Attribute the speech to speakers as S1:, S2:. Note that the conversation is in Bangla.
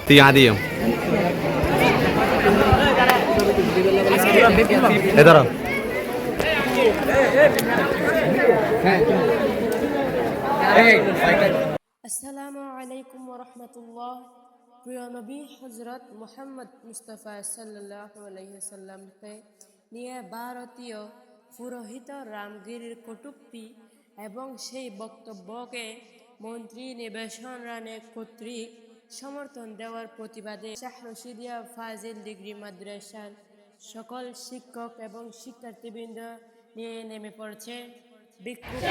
S1: তুই यहाँ दिए इधर आओ
S2: আসসালামু আলাইকুম ওয়া রাহমাতুল্লাহ। প্রিয় নবী হযরত মুহাম্মদ মুস্তাফা সাল্লাল্লাহু আলাইহি সাল্লামকে নিয়ে ভারতীয় পুরোহিত রামগিরির কটূক্তি এবং সেই বক্তব্যকে মন্ত্রী নিবেশন রানে কর্তৃক সমর্থন দেওয়ার প্রতিবাদে শাহ রশিদিয়া ফাজিল ডিগ্রি মাদ্রাসার সকল শিক্ষক এবং শিক্ষার্থীবৃন্দ নিয়ে নেমে পড়ছে বিক্ষোভ।